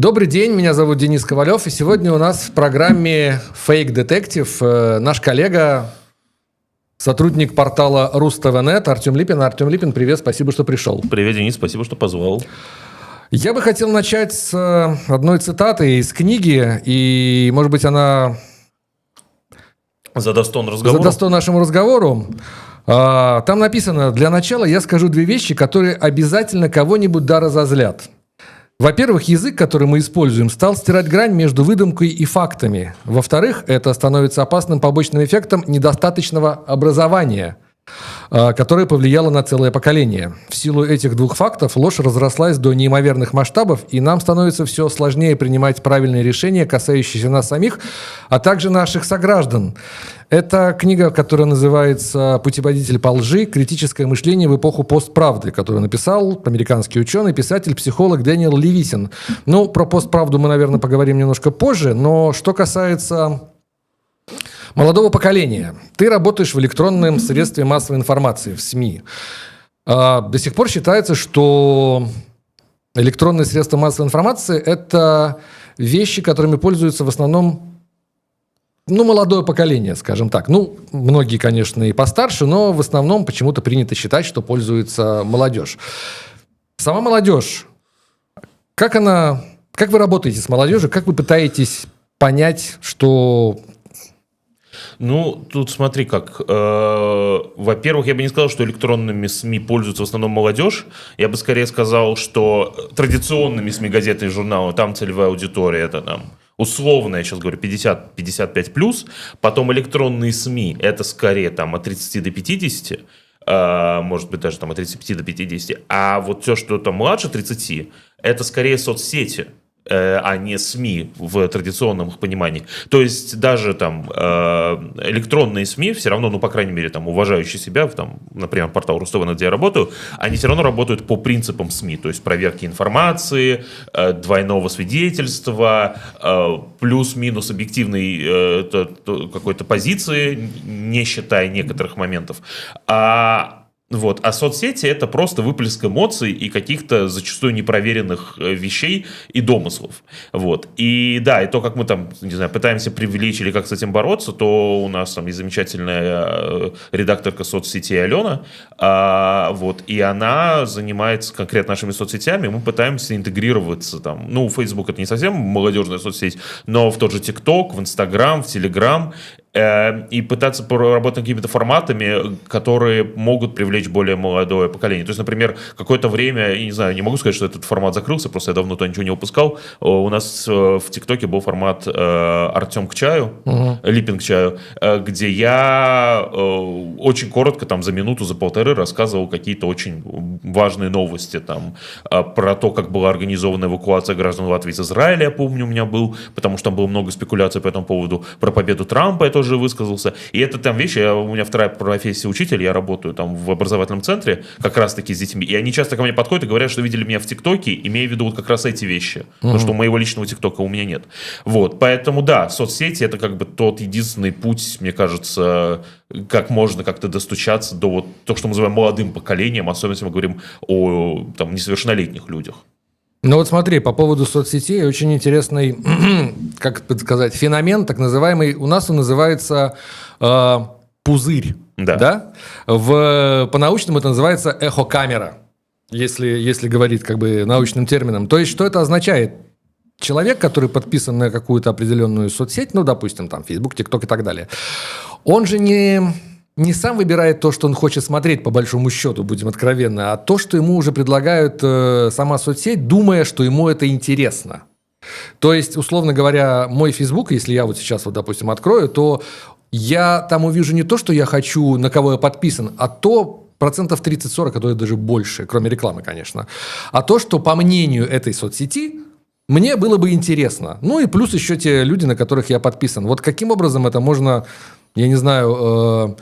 Добрый день, меня зовут Денис Ковалев, и сегодня у нас в программе «Фейк Детектив» наш коллега, сотрудник портала РусТВ.нет Артем Липин. Артем Липин, привет, спасибо, что пришел. Привет, Денис, спасибо, что позвал. Я бы хотел начать с одной цитаты из книги, и, может быть, она задаст тон нашему разговору. Там написано: «Для начала я скажу две вещи, которые обязательно кого-нибудь разозлят. Во-первых, язык, который мы используем, стал стирать грань между выдумкой и фактами. Во-вторых, это становится опасным побочным эффектом недостаточного образования, которое повлияло на целое поколение. В силу этих двух фактов ложь разрослась до неимоверных масштабов, и нам становится все сложнее принимать правильные решения, касающиеся нас самих, а также наших сограждан». Это книга, которая называется «Путеводитель по лжи. Критическое мышление в эпоху постправды», которую написал американский ученый, писатель, психолог Дэниел Левитин. Ну, про постправду мы, наверное, поговорим немножко позже, но что касается молодого поколения. Ты работаешь в электронном средстве массовой информации, в СМИ. До сих пор считается, что электронные средства массовой информации – это вещи, которыми пользуются в основном молодое поколение, скажем так. Многие, конечно, и постарше, но в основном почему-то принято считать, что пользуется молодежь. Сама молодежь, как вы работаете с молодежью, как вы пытаетесь понять, что... Тут смотри как. Во-первых, я бы не сказал, что электронными СМИ пользуются в основном молодежь. Я бы скорее сказал, что традиционными СМИ, газеты и журналы, там целевая аудитория, это там условно, я сейчас говорю, 50-55+. Потом электронные СМИ, это скорее там от 30 до 50, может быть, даже там от 35 до 50. А вот все, что там младше 30, это скорее соцсети, а не СМИ в традиционном их понимании. То есть даже там электронные СМИ все равно, по крайней мере, там уважающие себя, там, например, портал РусТВ, где я работаю, они все равно работают по принципам СМИ, то есть проверки информации, двойного свидетельства, плюс-минус объективной какой-то позиции, не считая некоторых моментов. А соцсети – это просто выплеск эмоций и каких-то зачастую непроверенных вещей и домыслов. И да, и то, как мы там, не знаю, пытаемся привлечь или как с этим бороться, то у нас там есть замечательная редакторка соцсетей Алена, и она занимается конкретно нашими соцсетями, мы пытаемся интегрироваться там. Facebook – это не совсем молодежная соцсеть, но в тот же ТикТок, в Инстаграм, в Телеграм, и пытаться поработать над какими-то форматами, которые могут привлечь более молодое поколение. То есть, например, какое-то время, я не знаю, не могу сказать, что этот формат закрылся, просто я давно туда ничего не выпускал. У нас в ТикТоке был формат «Артем к чаю», «Липин к чаю», где я очень коротко, там, за минуту, за полторы рассказывал какие-то очень важные новости, там, про то, как была организована эвакуация граждан Латвии из Израиля, я помню, у меня был, потому что там было много спекуляций по этому поводу, про победу Трампа я тоже высказался. И это там вещи, у меня вторая профессия учитель, я работаю там в образовательном центре, как раз-таки с детьми, и они часто ко мне подходят и говорят, что видели меня в ТикТоке, имея в виду вот как раз эти вещи, потому что моего личного ТикТока у меня нет. Поэтому да, соцсети — это как бы тот единственный путь, мне кажется, как можно как-то достучаться до то, что мы называем молодым поколением, особенно если мы говорим о там несовершеннолетних людях. Смотри, по поводу соцсетей очень интересный, как сказать, феномен, так называемый, у нас он называется пузырь. Да? По-научному это называется эхокамера, если говорить как бы научным термином. То есть, что это означает? Человек, который подписан на какую-то определенную соцсеть, допустим, там, Facebook, TikTok и так далее, он же не сам выбирает то, что он хочет смотреть, по большому счету, будем откровенны, а то, что ему уже предлагает сама соцсеть, думая, что ему это интересно. То есть, условно говоря, мой Facebook, если я сейчас, допустим, открою, то я там увижу не то, что я хочу, на кого я подписан, а то 30-40%, а то и даже больше, кроме рекламы, конечно, а то, что, по мнению этой соцсети, мне было бы интересно. И плюс еще те люди, на которых я подписан. Каким образом это можно... Я не знаю...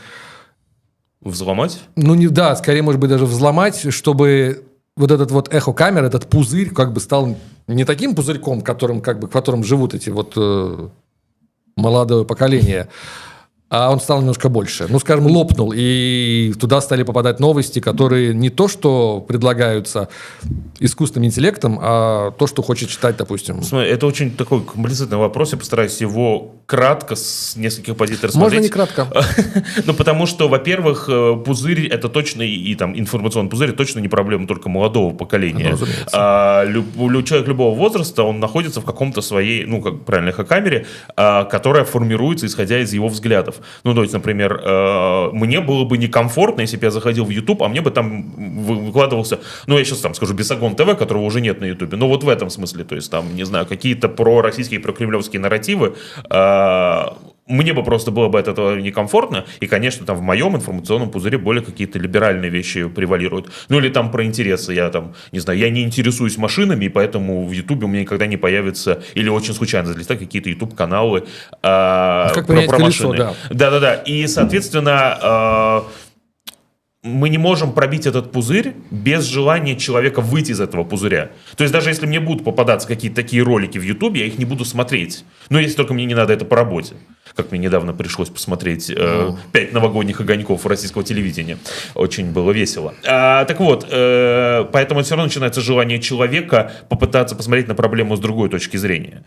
Взломать? Да, скорее, может быть, даже взломать, чтобы вот этот эхокамера, этот пузырь как бы стал не таким пузырьком, в котором живут эти молодое поколение, а он стал немножко больше. Ну, скажем, лопнул, и туда стали попадать новости, которые не то, что предлагаются искусственным интеллектом, а то, что хочет читать, допустим. Смотри, это очень такой комплицированный вопрос, я постараюсь его кратко с нескольких позиций рассмотреть. Можно не кратко. Ну, потому что, во-первых, пузырь, это точно, и там информационный пузырь, точно не проблема только молодого поколения. Человек любого возраста, он находится в каком-то своей, ну, как правильно, эхокамере, которая формируется, исходя из его взглядов. Ну, то есть, например, мне было бы некомфортно, если бы я заходил в YouTube, а мне бы там выкладывался, ну, я сейчас там скажу, Бесогон ТВ, которого уже нет на YouTube, но вот в этом смысле, то есть, там, не знаю, какие-то пророссийские, прокремлевские нарративы, мне бы просто было бы от этого некомфортно, и, конечно, там в моем информационном пузыре более какие-то либеральные вещи превалируют. Ну, или там про интересы, я там, не знаю, я не интересуюсь машинами, и поэтому в Ютубе у меня никогда не появится, или очень случайно залетают какие-то Ютуб-каналы как про колесо, машины. да. Да-да-да, и, соответственно, мы не можем пробить этот пузырь без желания человека выйти из этого пузыря. То есть даже если мне будут попадаться какие-то такие ролики в Ютубе, я их не буду смотреть. Но если только мне не надо это по работе. Как мне недавно пришлось посмотреть 5 новогодних огоньков российского телевидения. Очень было весело. Так вот, поэтому все равно начинается желание человека попытаться посмотреть на проблему с другой точки зрения.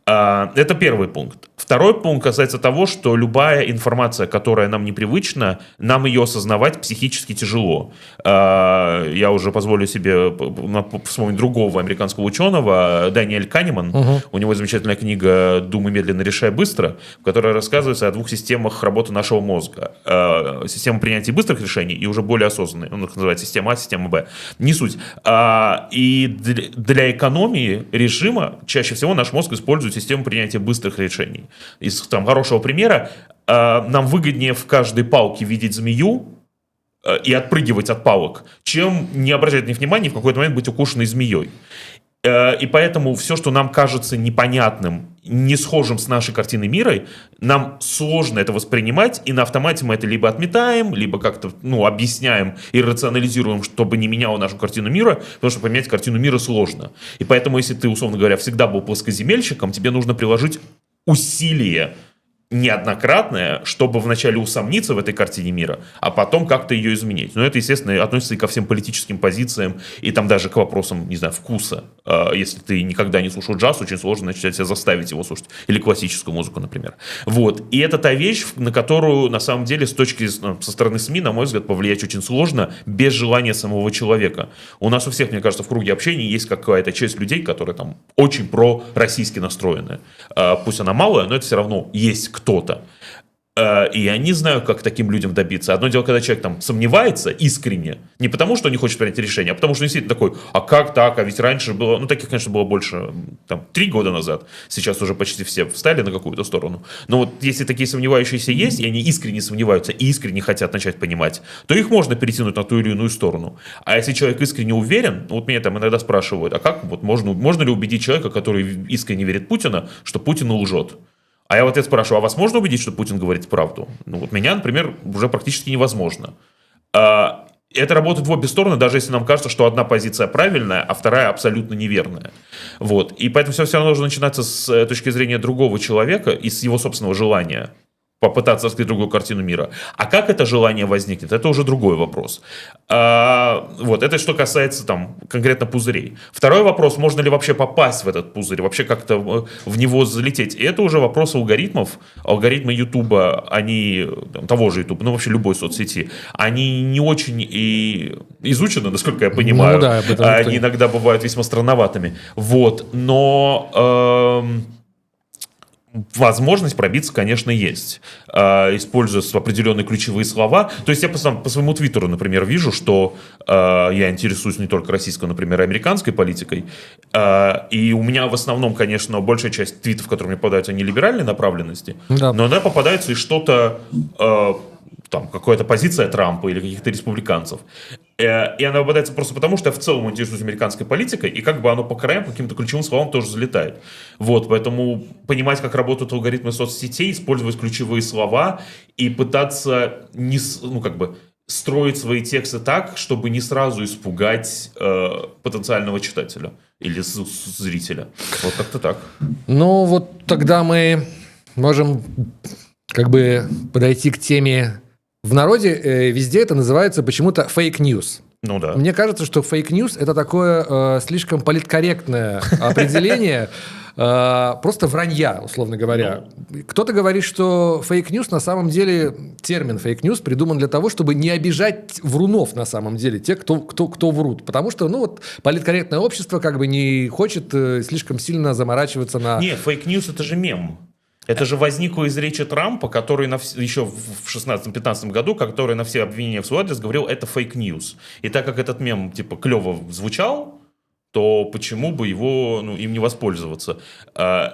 Это первый пункт. Второй пункт касается того, что любая информация, которая нам непривычна, нам ее осознавать психически тяжело. Я уже позволю себе вспомнить другого американского ученого, Даниэль Канеман. У него замечательная книга «Думай медленно, решай быстро», в которой рассказывается о двух системах работы нашего мозга. Система принятия быстрых решений и уже более осознанная. Он их называет система А, система Б. Не суть. И для экономии режима чаще всего наш мозг использует систему принятия быстрых решений. Из там, хорошего примера, нам выгоднее в каждой палке видеть змею и отпрыгивать от палок, чем не обращать на них внимания и в какой-то момент быть укушенной змеей. И поэтому все, что нам кажется непонятным, не схожим с нашей картиной мира, нам сложно это воспринимать, и на автомате мы это либо отметаем, либо как-то объясняем и рационализируем, чтобы не меняло нашу картину мира, потому что поменять картину мира сложно. И поэтому, если ты, условно говоря, всегда был плоскоземельщиком, тебе нужно приложить усилия неоднократное, чтобы вначале усомниться в этой картине мира, а потом как-то ее изменить. Но это, естественно, относится и ко всем политическим позициям, и там даже к вопросам, не знаю, вкуса. Если ты никогда не слушал джаз, очень сложно начать себя заставить его слушать. Или классическую музыку, например. Вот. И это та вещь, на которую, на самом деле, со стороны СМИ, на мой взгляд, повлиять очень сложно, без желания самого человека. У нас у всех, мне кажется, в круге общения есть какая-то часть людей, которые там очень пророссийски настроены. Пусть она малая, но это все равно есть кто-то. И я не знаю, как таким людям добиться. Одно дело, когда человек там сомневается искренне, не потому, что не хочет принять решение, а потому, что действительно такой, а как так, а ведь раньше было, таких, конечно, было больше, 3 года назад, сейчас уже почти все встали на какую-то сторону. Но вот если такие сомневающиеся есть, и они искренне сомневаются, и искренне хотят начать понимать, то их можно перетянуть на ту или иную сторону. А если человек искренне уверен, меня там иногда спрашивают, а как можно ли убедить человека, который искренне верит в Путина, что Путин лжет? А я в ответ спрашиваю, а вас можно убедить, что Путин говорит правду? Меня, например, уже практически невозможно. Это работает в обе стороны, даже если нам кажется, что одна позиция правильная, а вторая абсолютно неверная. Вот. И поэтому все равно нужно начинаться с точки зрения другого человека и с его собственного желания попытаться раскрыть другую картину мира. А как это желание возникнет, это уже другой вопрос. Это что касается конкретно пузырей. Второй вопрос, можно ли вообще попасть в этот пузырь, вообще как-то в него залететь. И это уже вопрос алгоритмов. Алгоритмы Ютуба, они, того же Ютуба, вообще любой соцсети, они не очень и изучены, насколько я понимаю. Они иногда бывают весьма странноватыми. Но возможность пробиться, конечно, есть, используя определенные ключевые слова. То есть я по своему твиттеру, например, вижу, что я интересуюсь не только российской, например, и американской политикой, и у меня в основном, конечно, большая часть твитов, которые мне попадаются, они либеральной направленности, но иногда попадается и что-то, какая-то позиция Трампа или каких-то республиканцев. И она попадается просто потому, что я в целом интересуюсь американской политикой, и оно по краям, каким-то ключевым словам тоже залетает. Поэтому понимать, как работают алгоритмы соцсетей, использовать ключевые слова и пытаться строить свои тексты так, чтобы не сразу испугать потенциального читателя или зрителя. Как-то так. Тогда мы можем как бы подойти к теме. В народе везде это называется почему-то фейк-ньюс. Ну да. Мне кажется, что фейк-ньюс – это такое слишком политкорректное определение просто вранья, условно говоря. Кто-то говорит, что фейк-ньюс на самом деле, термин фейк-ньюс придуман для того, чтобы не обижать врунов на самом деле, тех, кто врут. Потому что, политкорректное общество как бы не хочет слишком сильно заморачиваться на... Не, фейк-ньюс – это же мем. Это же возникло из речи Трампа, который еще в 2016-2015 году, который на все обвинения в свой адрес говорил, это фейк-ньюс. И так как этот мем клево звучал, то почему бы его им не воспользоваться?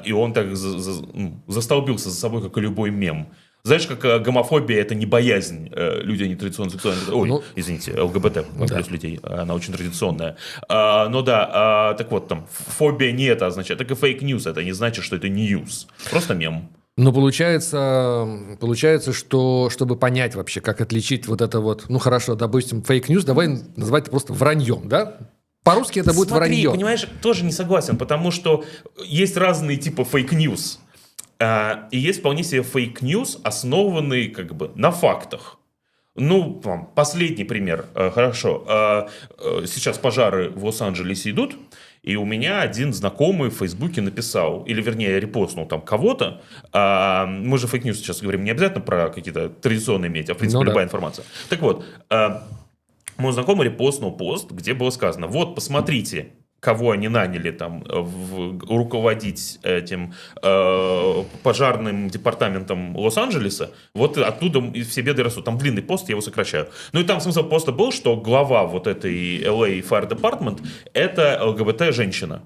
И он так застолбился за собой, как и любой мем. Знаешь, как гомофобия – это не боязнь людей нетрадиционно сексуальных. Извините, ЛГБТ плюс людей. Она очень традиционная. Так вот, там, фобия не это означает. Так и фейк-ньюс – это не значит, что это ньюс. Просто мем. Но получается, что чтобы понять вообще, как отличить вот это вот, хорошо, допустим, фейк-ньюс, давай называть это просто враньем, да? По-русски это будет вранье. Понимаешь, тоже не согласен, потому что есть разные типы фейк-ньюс. И есть вполне себе фейк-ньюс, основанный на фактах. Последний пример. Хорошо. Сейчас пожары в Лос-Анджелесе идут, и у меня один знакомый в Фейсбуке написал, или вернее репостнул там кого-то. Мы же фейк-ньюс сейчас говорим не обязательно про какие-то традиционные медиа, в принципе, любая информация. Так вот, мой знакомый репостнул пост, где было сказано, вот, посмотрите, кого они наняли там руководить этим пожарным департаментом Лос-Анджелеса, вот оттуда все беды растут. Там длинный пост, я его сокращаю. И там смысл поста был, что глава вот этой LA Fire Department это ЛГБТ-женщина.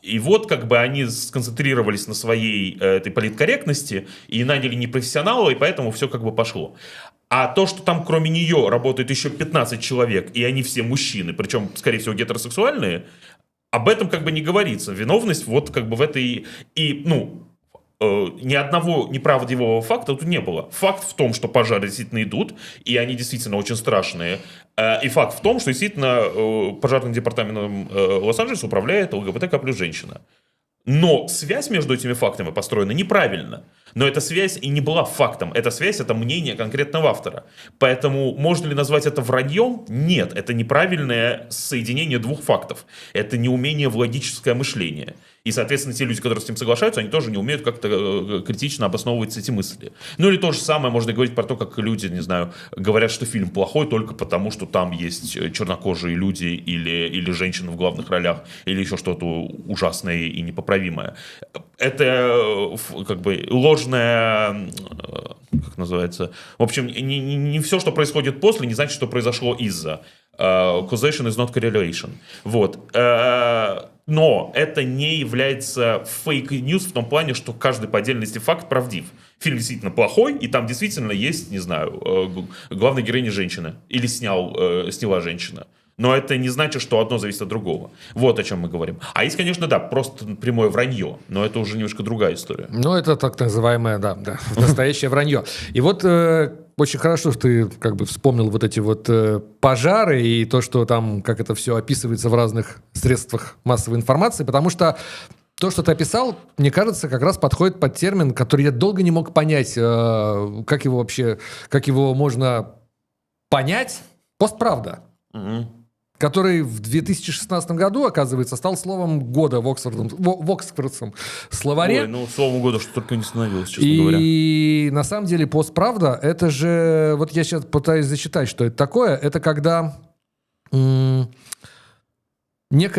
И вот они сконцентрировались на своей этой политкорректности и наняли непрофессионала, и поэтому все пошло. А то, что там кроме нее работает еще 15 человек, и они все мужчины, причем, скорее всего, гетеросексуальные, об этом не говорится. Виновность в этой... ни одного неправдивого факта тут не было. Факт в том, что пожары действительно идут, и они действительно очень страшные. И факт в том, что действительно пожарным департаментом Лос-Анджелеса управляет ЛГБТК плюс женщина. Но связь между этими фактами построена неправильно. Но эта связь и не была фактом. Эта связь – это мнение конкретного автора. Поэтому можно ли назвать это враньем? Нет. Это неправильное соединение двух фактов. Это неумение в логическое мышление. И, соответственно, те люди, которые с этим соглашаются, они тоже не умеют как-то критично обосновывать эти мысли. Или то же самое можно говорить про то, как люди, не знаю, говорят, что фильм плохой только потому, что там есть чернокожие люди или женщины в главных ролях, или еще что-то ужасное и непоправимое. Это ложная, как называется, в общем, не все, что происходит после, не значит, что произошло из-за. Causation is not correlation. Вот. Но это не является фейк-ньюс в том плане, что каждый по отдельности факт правдив. Фильм действительно плохой, и там действительно есть, не знаю, главная героиня женщина. Или сняла женщина. Но это не значит, что одно зависит от другого. Вот о чем мы говорим. А есть, конечно, просто прямое вранье. Но это уже немножко другая история. Это так называемое, настоящее вранье. И вот очень хорошо, что ты вспомнил вот эти вот пожары и то, что там, как это все описывается в разных средствах массовой информации, потому что то, что ты описал, мне кажется, как раз подходит под термин, который я долго не мог понять, как его можно понять. Постправда. Который в 2016 году, оказывается, стал словом года в Оксфордском словаре. Словом года что только не становилось, честно говоря. И на самом деле постправда, это же... Вот я сейчас пытаюсь зачитать, что это такое. Это когда некое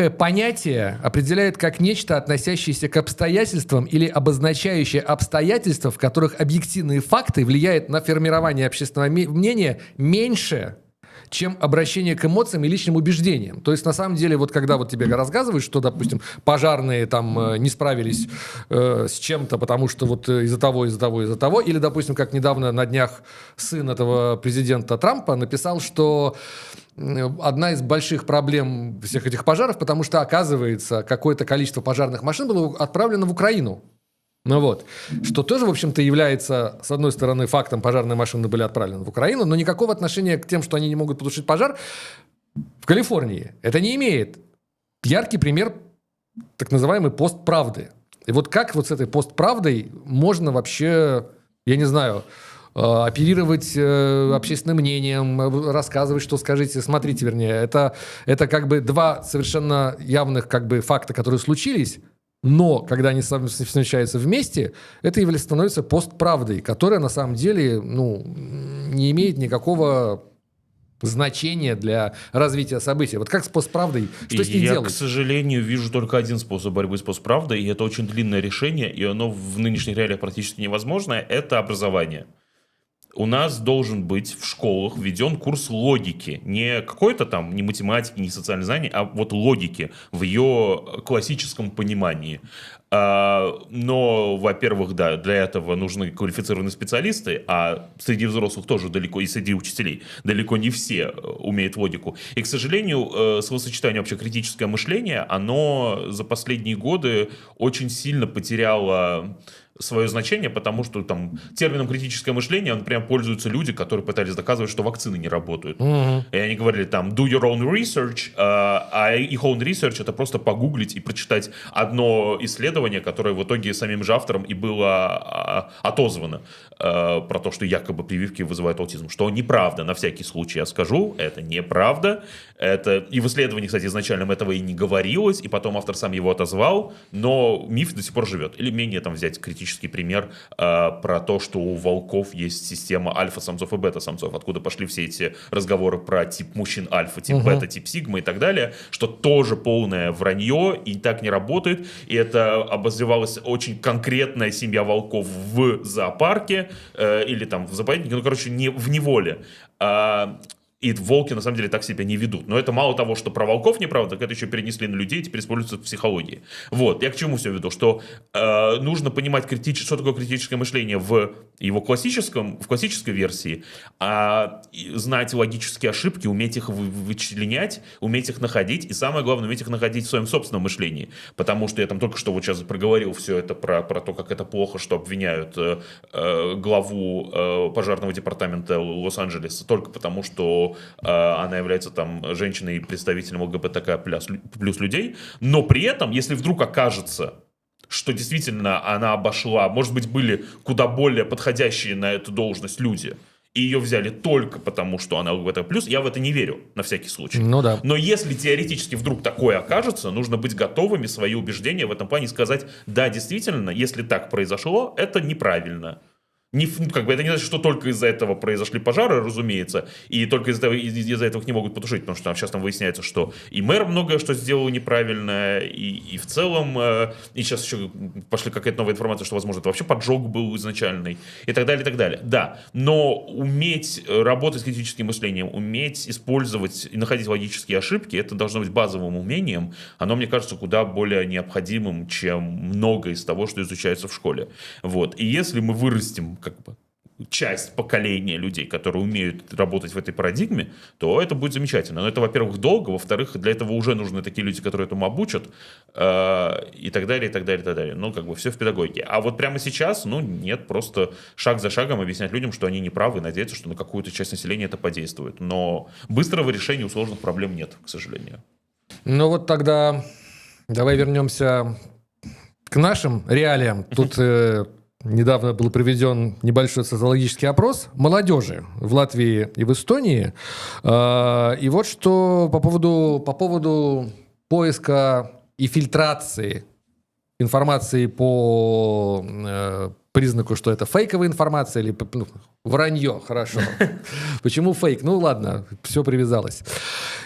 понятие определяет как нечто, относящееся к обстоятельствам или обозначающее обстоятельства, в которых объективные факты влияют на формирование общественного мнения меньше, чем обращение к эмоциям и личным убеждениям. То есть, на самом деле, когда тебе рассказывают, что, допустим, пожарные там не справились с чем-то, потому что из-за того, или, допустим, как недавно на днях сын этого президента Трампа написал, что одна из больших проблем всех этих пожаров, потому что, оказывается, какое-то количество пожарных машин было отправлено в Украину. Что тоже, в общем-то, является, с одной стороны, фактом, пожарные машины были отправлены в Украину, но никакого отношения к тем, что они не могут потушить пожар в Калифорнии. Это не имеет. Яркий пример так называемый постправды. И как с этой постправдой можно вообще я не знаю, оперировать общественным мнением, рассказывать, что скажите, смотрите, вернее, это как бы два совершенно явных как бы факта, которые случились, но когда они встречаются вместе, это становится постправдой, которая на самом деле не имеет никакого значения для развития событий. Вот как с постправдой? Что с ней Я, делать? к сожалению, вижу только один способ борьбы с постправдой, и это очень длинное решение, и оно в нынешних реалиях практически невозможное. Это образование. У нас должен быть в школах введен курс логики. Не какой-то там, не математики, не социальных знаний, а вот логики в ее классическом понимании. Но, во-первых, да, для этого нужны квалифицированные специалисты, а среди взрослых тоже далеко, и среди учителей далеко не все умеют логику. И, к сожалению, словосочетание вообще критическое мышление, оно за последние годы очень сильно потеряло свое значение, потому что там термином критическое мышление, например, пользуются люди, которые пытались доказывать, что вакцины не работают. И они говорили там do your own research, а их own research это просто погуглить и прочитать одно исследование, которое в итоге самим же автором и было отозвано про то, что якобы прививки вызывают аутизм. Что неправда, на всякий случай я скажу, это неправда. Это и в исследовании, кстати, изначально этого и не говорилось, и потом автор сам его отозвал, но миф до сих пор живет. Или менее там взять критический пример про то, что у волков есть система альфа-самцов и бета-самцов, откуда пошли все эти разговоры про тип мужчин альфа, тип бета, тип сигма и так далее, что тоже полное вранье и так не работает, и это обозревалась очень конкретная семья волков в зоопарке или там в заповеднике, не в неволе. И волки, на самом деле, так себя не ведут. Но это мало того, что про волков неправда, так это еще перенесли на людей, теперь используется в психологии. Вот, я к чему все веду? Что нужно понимать, что такое критическое мышление в его классической версии, знать логические ошибки, уметь их вычленять, уметь их находить, и самое главное, уметь их находить в своем собственном мышлении. Потому что я там только что вот сейчас проговорил все это про то, как это плохо, что обвиняют главу пожарного департамента Лос-Анджелеса только потому, что она является там женщиной, представителем ЛГБТК плюс людей, но при этом, если вдруг окажется, что действительно она обошла, может быть, были куда более подходящие на эту должность люди, и ее взяли только потому, что она ЛГБТ+, я в это не верю, на всякий случай. Ну да. Но если теоретически вдруг такое окажется, нужно быть готовыми свои убеждения в этом плане сказать, да, действительно, если так произошло, это неправильно. Это не значит, что только из-за этого произошли пожары, разумеется, и только из-за этого их не могут потушить, потому что сейчас там выясняется, что и мэр многое что сделал неправильно, и в целом, и сейчас еще пошли какая-то новая информация, что, возможно, это вообще поджог был изначальный, и так далее, и так далее. Да, но уметь работать с критическим мышлением, уметь использовать и находить логические ошибки, это должно быть базовым умением, оно, мне кажется, куда более необходимым, чем многое из того, что изучается в школе. Вот. И если мы вырастим часть поколения людей, которые умеют работать в этой парадигме, то это будет замечательно. Но это, во-первых, долго, во-вторых, для этого уже нужны такие люди, которые этому обучат, и так далее, и так далее, и так далее. Все в педагогике. А вот прямо сейчас, нет, просто шаг за шагом объяснять людям, что они неправы, и надеяться, что на какую-то часть населения это подействует. Но быстрого решения у сложных проблем нет, к сожалению. Вот тогда давай вернемся к нашим реалиям. Тут недавно был проведен небольшой социологический опрос молодежи в Латвии и в Эстонии. И вот что по поводу поиска и фильтрации информации по признаку, что это фейковая информация или вранье, хорошо. Почему фейк? Ладно, все привязалось.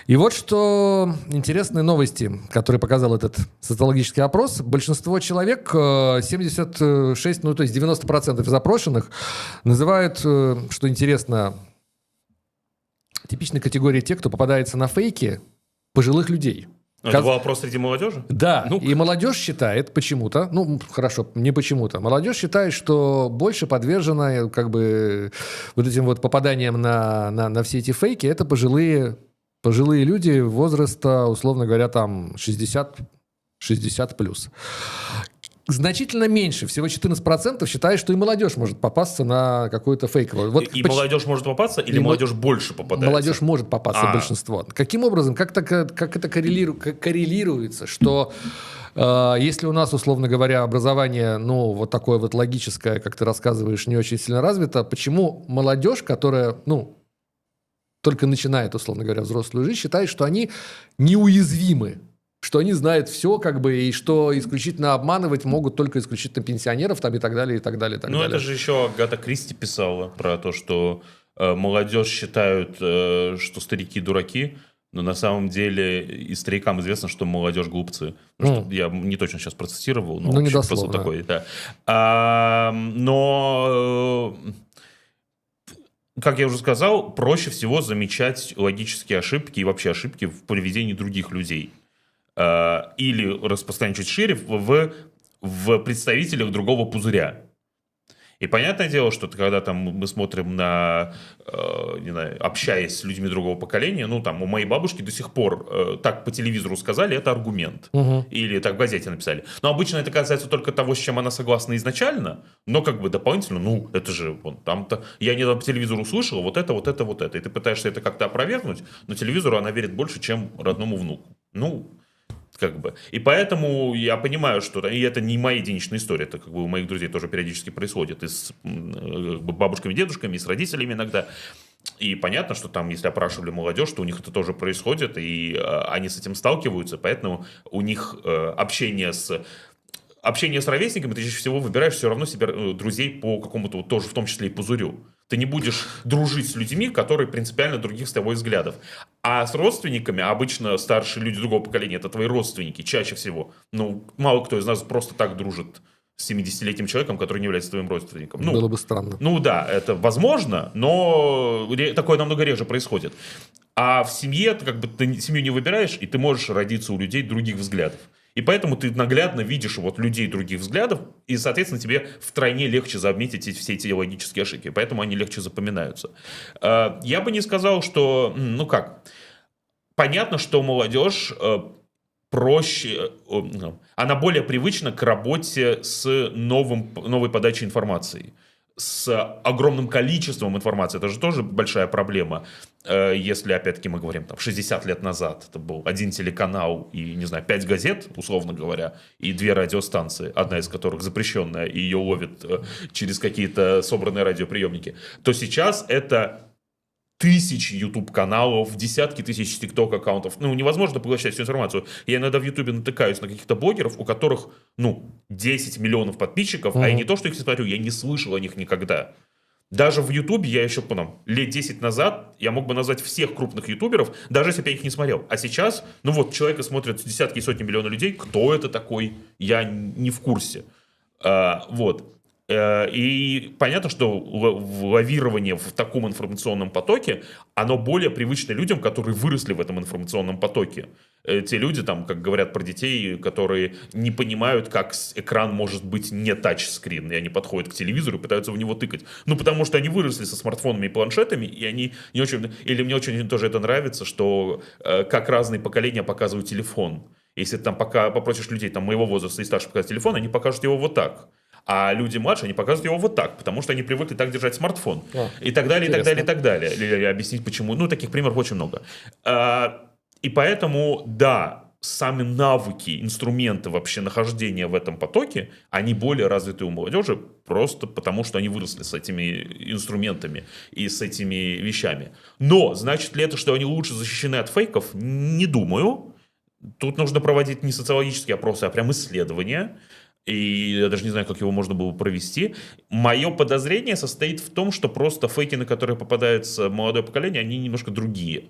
И вот что интересные новости, которые показал этот социологический опрос. Большинство человек, 76, то есть 90% запрошенных, называют, что интересно, типичной категорией тех, кто попадается на фейки, пожилых людей. Это был вопрос среди молодежи? Да, и молодежь считает почему-то, хорошо, не почему-то, молодежь считает, что больше подвержена вот этим вот попаданиям на все эти фейки, это пожилые люди возраста, условно говоря, там 60 плюс. Значительно меньше, всего 14% считает, что и молодежь может попасться на какую-то фейковую. Молодежь может попасться, или молодежь больше попадается? Молодежь может попасться большинство. Каким образом, как это коррелируется, что Если у нас, условно говоря, образование, ну, вот такое вот логическое, как ты рассказываешь, не очень сильно развито, почему молодежь, которая, ну, только начинает, условно говоря, взрослую жизнь, считает, что они неуязвимы, что они знают все, как бы, и что исключительно обманывать могут только исключительно пенсионеров, там, и так далее, и так далее, и так далее. Это же еще Агата Кристи писала про то, что молодежь считают, что старики дураки, но на самом деле и старикам известно, что молодежь глупцы. Что я не точно сейчас процитировал, но не дословно. такой, да. Но как я уже сказал, проще всего замечать логические ошибки и вообще ошибки в поведении других людей. Или распространять чуть шире в представителях другого пузыря. И понятное дело, что когда там мы смотрим на, не знаю, общаясь с людьми другого поколения, ну, там, у моей бабушки до сих пор так по телевизору сказали, это аргумент. Или так в газете написали. Но обычно это касается только того, с чем она согласна изначально, но как бы дополнительно, ну, это же, вон, там-то, я не по телевизору услышал, вот это, вот это, вот это. И ты пытаешься это как-то опровергнуть, но телевизору она верит больше, чем родному внуку. Ну, как бы. И поэтому я понимаю, что и это не моя единичная история, это как бы у моих друзей тоже периодически происходит и с бабушками, дедушками, и с родителями иногда. И понятно, что там, если опрашивали молодежь, что у них это тоже происходит, и они с этим сталкиваются, поэтому у них общение с ровесниками, ты чаще всего выбираешь все равно себе друзей по какому-то вот тоже, в том числе и пузырю. Ты не будешь дружить с людьми, которые принципиально других с тобой взглядов. А с родственниками, обычно старшие люди другого поколения, это твои родственники, чаще всего. Ну, мало кто из нас просто так дружит с 70-летним человеком, который не является твоим родственником. Ну, было бы странно. Ну да, это возможно, но такое намного реже происходит. А в семье ты как бы ты семью не выбираешь, и ты можешь родиться у людей других взглядов. И поэтому ты наглядно видишь вот людей других взглядов, и, соответственно, тебе втройне легче заметить все эти логические ошибки, поэтому они легче запоминаются. Я бы не сказал, что... Ну как? Понятно, что молодежь проще... Она более привычна к работе с новой подачей информации. С огромным количеством информации. Это же тоже большая проблема. Если, опять-таки, мы говорим, там, 60 лет назад это был один телеканал и, не знаю, 5 газет, условно говоря, и 2 радиостанции, одна из которых запрещенная, и ее ловит через какие-то собранные радиоприемники, то сейчас это тысячи YouTube-каналов, десятки тысяч TikTok-аккаунтов. Ну, невозможно поглощать всю информацию. Я иногда в YouTube натыкаюсь на каких-то блогеров, у которых, 10 миллионов подписчиков, а я не то, что их не смотрю, я не слышал о них никогда. Даже в YouTube я еще, лет 10 назад я мог бы назвать всех крупных ютуберов, даже если бы я их не смотрел. А сейчас, человека смотрят десятки и сотни миллионов людей. Кто это такой? Я не в курсе. Вот. И понятно, что лавирование в таком информационном потоке, оно более привычно людям, которые выросли в этом информационном потоке. Те люди, там, как говорят про детей, которые не понимают, как экран может быть не тачскрин, и они подходят к телевизору и пытаются в него тыкать. Потому что они выросли со смартфонами и планшетами, и они не очень... Или мне очень тоже это нравится, что как разные поколения показывают телефон. Если ты там пока попросишь людей там, моего возраста и старше показать телефон, они покажут его вот так. А люди младше, они показывают его вот так, потому что они привыкли так держать смартфон. И так далее, и так далее, и так далее. Или объяснить, почему. Таких примеров очень много. И поэтому, да, сами навыки, инструменты вообще нахождения в этом потоке, они более развиты у молодежи, просто потому что они выросли с этими инструментами и с этими вещами. Но значит ли это, что они лучше защищены от фейков? Не думаю. Тут нужно проводить не социологические опросы, а прям исследования. И я даже не знаю, как его можно было провести. Мое подозрение состоит в том, что просто фейки, на которые попадается молодое поколение, они немножко другие.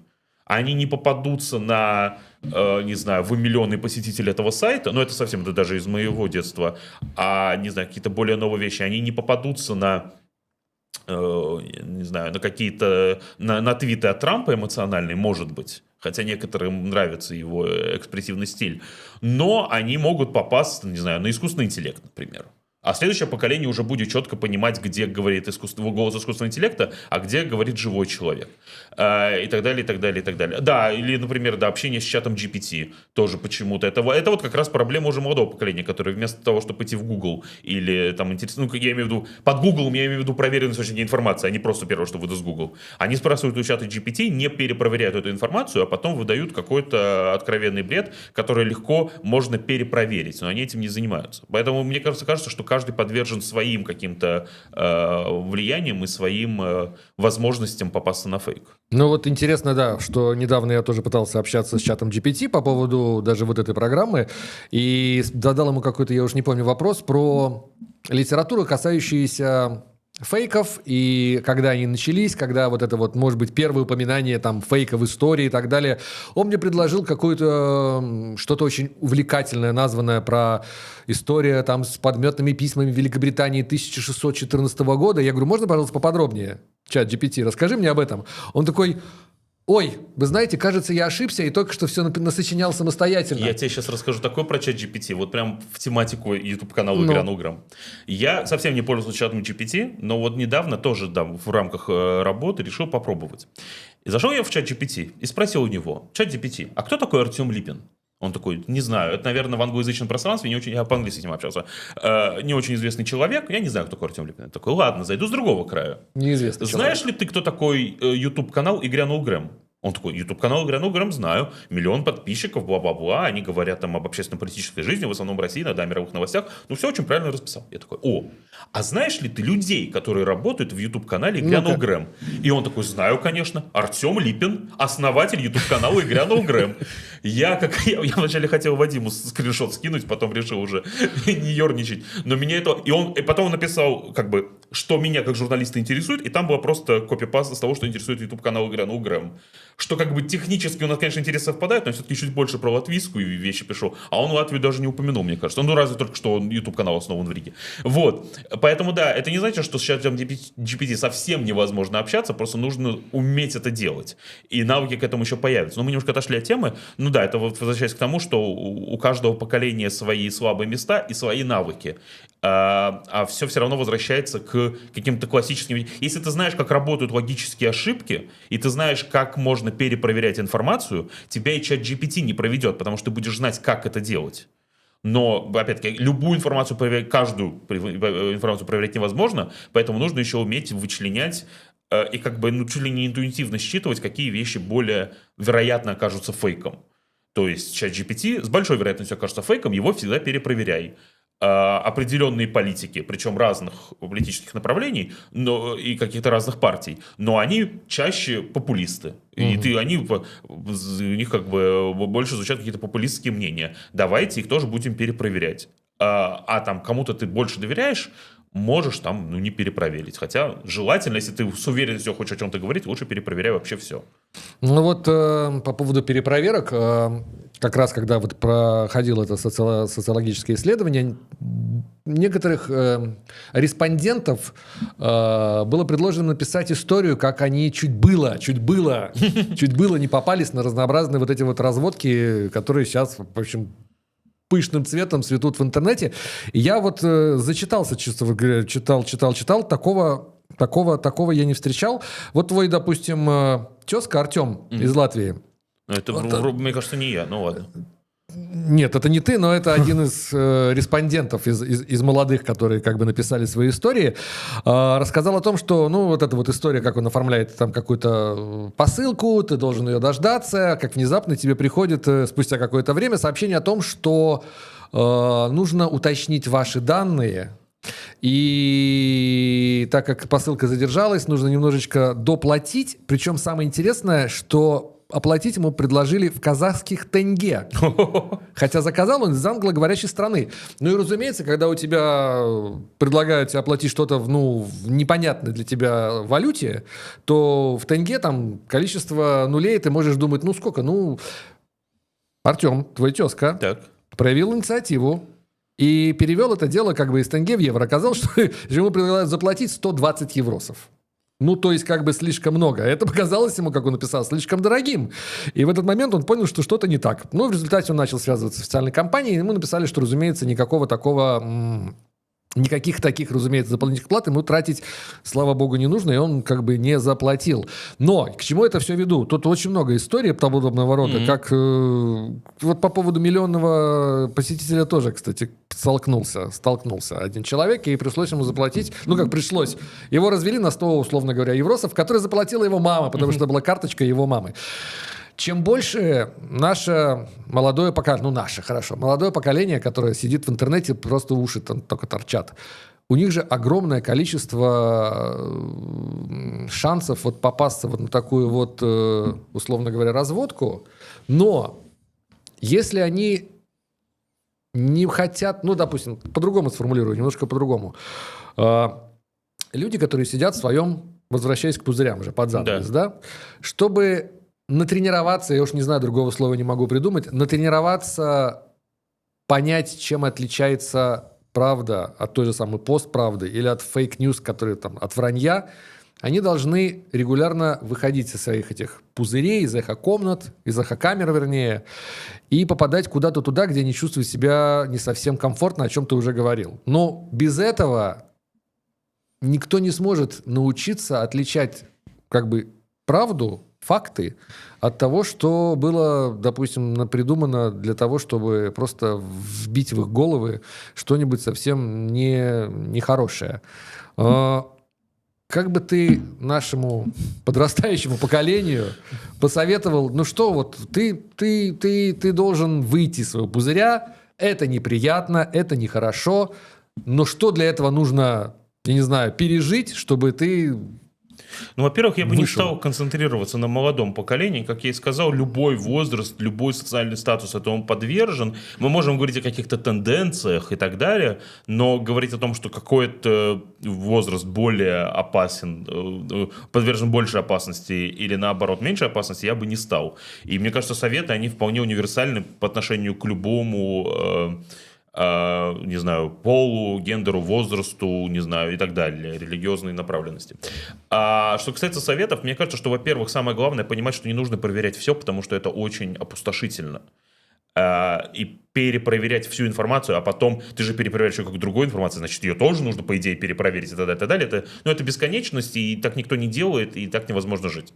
Они не попадутся на, не знаю, вы миллионный посетитель этого сайта, но это совсем даже из моего детства, а, не знаю, какие-то более новые вещи. Они не попадутся на, не знаю, на какие-то, на твиты от Трампа эмоциональные, может быть. Хотя некоторым нравится его экспрессивный стиль. Но они могут попасть, не знаю, на искусственный интеллект, например. А следующее поколение уже будет четко понимать, где говорит голос искусственного интеллекта, а где говорит живой человек. И так далее, и так далее, и так далее. Да, или, например, да, общение с чатом GPT тоже почему-то. Это вот как раз проблема уже молодого поколения, которое вместо того, чтобы идти в Google или там, ну, я имею в виду, под Google я имею в виду проверенную источники информации, а не просто первое, что выдаст Google. Они спрашивают у чата GPT, не перепроверяют эту информацию, а потом выдают какой-то откровенный бред, который легко можно перепроверить, но они этим не занимаются. Поэтому мне кажется, что каждый подвержен своим каким-то влияниям и своим возможностям попасться на фейк. Ну вот интересно, да, что недавно я тоже пытался общаться с чатом GPT по поводу даже вот этой программы, и задал ему какой-то, я уж не помню, вопрос про литературу, касающуюся фейков, и когда они начались, когда вот это вот, может быть, первое упоминание там фейка в истории и так далее, он мне предложил какое-то что-то очень увлекательное, названное про историю там с подметными письмами в Великобритании 1614 года. Я говорю, можно, пожалуйста, поподробнее? Чат GPT, расскажи мне об этом. Он такой... Ой, вы знаете, кажется, я ошибся и только что все насочинял самостоятельно. Я тебе сейчас расскажу такое про чат GPT, вот прям в тематику YouTube-канала «Игра на Уграм». Я совсем не пользовался чатом GPT, но вот недавно тоже да, в рамках работы решил попробовать. И зашел я в чат GPT и спросил у него, чат GPT, а кто такой Артем Липин? Он такой, не знаю, это, наверное, в англоязычном пространстве, я по-английски с ним общался, не очень известный человек, я не знаю, кто такой Артем Липин. Я такой, ладно, зайду с другого края. Неизвестный Знаешь человек. ли ты, кто такой YouTube-канал «Игрянул Грэм»? Он такой, YouTube-канал «Игрянул Грэм» знаю, 1 миллион подписчиков, бла-бла-бла, они говорят там об общественно-политической жизни, в основном в России, иногда о мировых новостях, ну все очень правильно расписал. Я такой, а знаешь ли ты людей, которые работают в YouTube-канале «Игрянул Грэм»? И он такой, знаю, конечно, Артем Липин, основатель YouTube-канала «Игрянул Грэм». Я вначале хотел Вадиму скриншот скинуть, потом решил уже не ерничать, но меня это... И потом он написал, как бы, что меня как журналиста интересует, и там было просто копипаст с того, что интересует YouTube-канал «Игрянул Грэм». Что как бы технически у нас, конечно, интересы совпадают, но я все-таки чуть больше про латвийскую вещи пишу. А он Латвию даже не упомянул, мне кажется. Ну, разве только что YouTube-канал основан в Риге. Вот. Поэтому, да, это не значит, что с чатом GPT совсем невозможно общаться, просто нужно уметь это делать. И навыки к этому еще появятся. Но мы немножко отошли от темы. Ну да, это вот возвращаясь к тому, что у каждого поколения свои слабые места и свои навыки. А все равно возвращается к каким-то классическим... Если ты знаешь, как работают логические ошибки, и ты знаешь, как можно перепроверять информацию, тебя и чат GPT не проведет, потому что ты будешь знать, как это делать. Но, опять-таки, любую информацию проверять, каждую информацию проверять невозможно, поэтому нужно еще уметь вычленять и как бы чуть ли не интуитивно считывать, какие вещи более вероятно окажутся фейком. То есть чат GPT с большой вероятностью окажется фейком, его всегда перепроверяй. Определенные политики, причем разных политических направлений, но и каких-то разных партий, но они чаще популисты. И у них как бы больше звучат какие-то популистские мнения. Давайте их тоже будем перепроверять. А там кому-то ты больше доверяешь, можешь там не перепроверить. Хотя желательно, если ты с уверенностью хочешь о чем-то говорить, лучше перепроверяй вообще все. Ну вот по поводу перепроверок, как раз когда вот проходило это социологическое исследование, некоторых респондентов было предложено написать историю, как они чуть было не попались на разнообразные вот эти вот разводки, которые сейчас, в общем, пышным цветом цветут в интернете. И я вот зачитался, честно говоря, читал. Такого я не встречал. Вот твой, допустим, тезка Артем из Латвии. Это, мне кажется, не я, ну ладно. Нет, это не ты, но это один из респондентов из молодых, которые как бы написали свои истории. Рассказал о том, что, ну, вот эта вот история, как он оформляет там какую-то посылку, ты должен ее дождаться, как внезапно тебе приходит спустя какое-то время сообщение о том, что нужно уточнить ваши данные. И так как посылка задержалась, нужно немножечко доплатить. Причем самое интересное, что оплатить ему предложили в казахских тенге. Хотя заказал он из англоговорящей страны. Ну и, разумеется, когда у тебя предлагают тебе оплатить что-то в непонятной для тебя валюте, то в тенге там количество нулей, ты можешь думать, ну сколько? Ну, Артем, твой тезка, проявил инициативу и перевел это дело как бы из тенге в евро. Оказалось, что ему предлагают заплатить 120 евросов. Ну, то есть, как бы слишком много. Это показалось ему, как он написал, слишком дорогим. И в этот момент он понял, что что-то не так. Ну, в результате он начал связываться с официальной компанией, и ему написали, что, разумеется, никакого такого Никаких таких, разумеется, дополнительных плат ему тратить, слава богу, не нужно, и он как бы не заплатил. Но к чему это все веду? Тут очень много историй подобного рода, как вот по поводу миллионного посетителя тоже, кстати, столкнулся один человек, и пришлось ему заплатить, ну как пришлось, его развели на 100, условно говоря, евросов, которые заплатила его мама, потому что была карточка его мамы. Чем больше наше молодое поколение, молодое поколение, которое сидит в интернете, просто уши там только торчат, у них же огромное количество шансов вот попасться вот на такую вот, условно говоря, разводку, но если они не хотят, ну, допустим, по-другому сформулирую, немножко по-другому, люди, которые сидят в своем, возвращаясь к пузырям уже под занавес, да, чтобы натренироваться, я уж не знаю, другого слова не могу придумать, натренироваться, понять, чем отличается правда от той же самой постправды или от фейк-ньюс, которые там, от вранья, они должны регулярно выходить из своих этих пузырей, из эхокомнат, из эхокамер, вернее, и попадать куда-то туда, где они чувствуют себя не совсем комфортно, о чем ты уже говорил. Но без этого никто не сможет научиться отличать как бы правду, факты от того, что было, допустим, придумано для того, чтобы просто вбить в их головы что-нибудь совсем нехорошее. Как бы ты нашему подрастающему поколению посоветовал, ну что, вот ты должен выйти из своего пузыря, это неприятно, это нехорошо, но что для этого нужно, я не знаю, пережить, чтобы ты... Ну, во-первых, я бы не стал концентрироваться на молодом поколении. Как я и сказал, любой возраст, любой социальный статус этому подвержен. Мы можем говорить о каких-то тенденциях и так далее, но говорить о том, что какой-то возраст более опасен, подвержен большей опасности или наоборот меньшей опасности, я бы не стал. И мне кажется, советы, они вполне универсальны по отношению к любому... не знаю, полу, гендеру, возрасту, не знаю, и так далее, религиозной направленности. А что касается советов, мне кажется, что, во-первых, самое главное понимать, что не нужно проверять все, потому что это очень опустошительно. И перепроверять всю информацию, а потом ты же перепроверяешь ее как другую информацию, значит, ее тоже нужно, по идее, перепроверить и так далее. Это бесконечность, и так никто не делает, и так невозможно жить.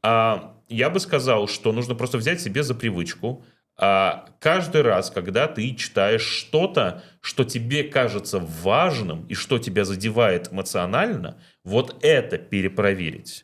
Я бы сказал, что нужно просто взять себе за привычку каждый раз, когда ты читаешь что-то, что тебе кажется важным и что тебя задевает эмоционально, вот это перепроверить.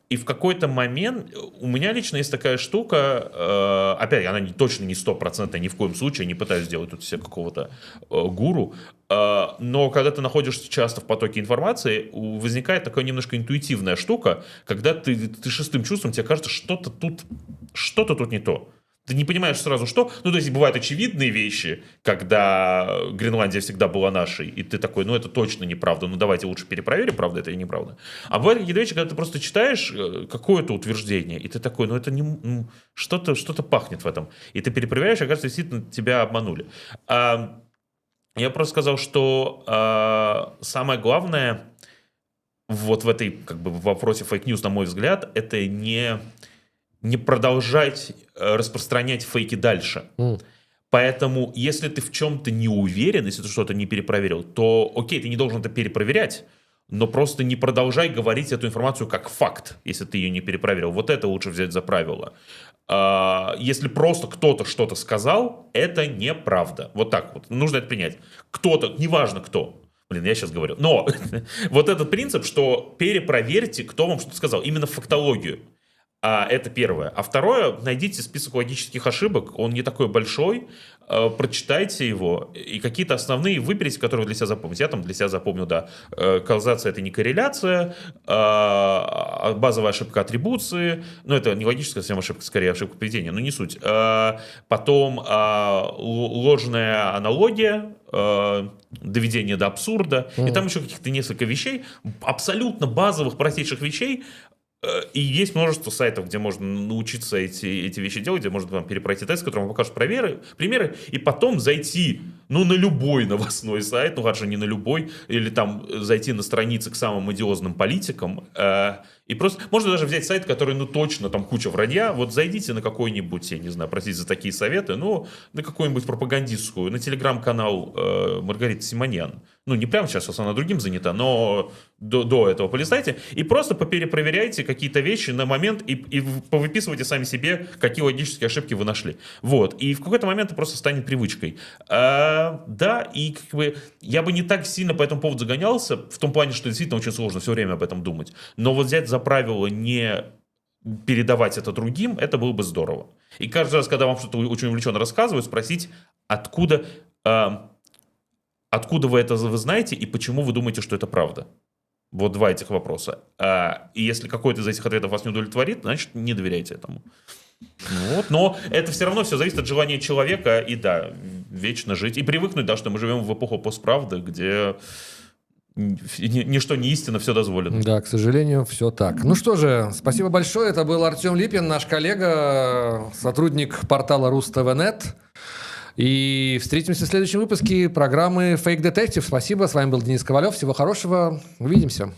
И в какой-то момент у меня лично есть такая штука, опять, она точно не 100%, ни в коем случае, не пытаюсь сделать тут себе какого-то гуру, но когда ты находишься часто в потоке информации, возникает такая немножко интуитивная штука, когда ты шестым чувством, тебе кажется, что-то тут не то. Ты не понимаешь сразу, что... Ну, то есть, бывают очевидные вещи, когда Гренландия всегда была нашей, и ты такой, ну, это точно неправда, ну, давайте лучше перепроверим, правда это или неправда. А бывают какие-то вещи, когда ты просто читаешь какое-то утверждение, и ты такой, ну, это не... что-то пахнет в этом. И ты перепроверяешь, и, кажется, действительно тебя обманули. Я просто сказал, что самое главное вот в этой, как бы, в вопросе фейк-ньюс, на мой взгляд, это не продолжать распространять фейки дальше. Поэтому, если ты в чем-то не уверен, если ты что-то не перепроверил, то окей, ты не должен это перепроверять, но просто не продолжай говорить эту информацию как факт, если ты ее не перепроверил. Вот это лучше взять за правило. Если просто кто-то что-то сказал, это неправда. Вот так вот. Нужно это принять. Кто-то, неважно кто. Блин, я сейчас говорю. Но вот этот принцип, что перепроверьте, кто вам что-то сказал. Именно фактологию. Это первое. А второе, найдите список логических ошибок, он не такой большой, прочитайте его, и какие-то основные выберите, которые вы для себя запомните. Я там для себя запомнил, да, каузация — это не корреляция, базовая ошибка атрибуции, ну, это не логическая совсем ошибка, скорее ошибка поведения, но не суть. Потом ложная аналогия, доведение до абсурда, и там еще каких-то несколько вещей, абсолютно базовых, простейших вещей. И есть множество сайтов, где можно научиться эти вещи делать, где можно там перепройти тест, которым покажут примеры, и потом зайти ну, на любой новостной сайт, ну, хорошо, не на любой, или там зайти на страницы к самым идиозным политикам, и просто, можно даже взять сайт, который, ну, точно, там куча вранья, вот зайдите на какой-нибудь, я не знаю, простите за такие советы, ну, на какую-нибудь пропагандистскую, на телеграм-канал Маргариты Симоньян, ну, не прямо сейчас она другим занята, но до этого полистайте, и просто поперепроверяйте какие-то вещи на момент, и повыписывайте сами себе, какие логические ошибки вы нашли. Вот, и в какой-то момент это просто станет привычкой. Да, и как бы я бы не так сильно по этому поводу загонялся, в том плане, что действительно очень сложно все время об этом думать. Но вот взять за правило не передавать это другим, это было бы здорово. И каждый раз, когда вам что-то очень увлеченно рассказывают, спросить, откуда вы это вы знаете и почему вы думаете, что это правда. Вот два этих вопроса. И если какой-то из этих ответов вас не удовлетворит, значит, не доверяйте этому. Вот. Но это все равно все зависит от желания человека и, да, вечно жить. И привыкнуть, да, что мы живем в эпоху постправды, где ничто не истина, все дозволено. Да, к сожалению, все так. Ну что же, спасибо большое. Это был Артем Липин, наш коллега, сотрудник портала РусТВ.нет. И встретимся в следующем выпуске программы Fake Detective. Спасибо. С вами был Денис Ковалев. Всего хорошего. Увидимся.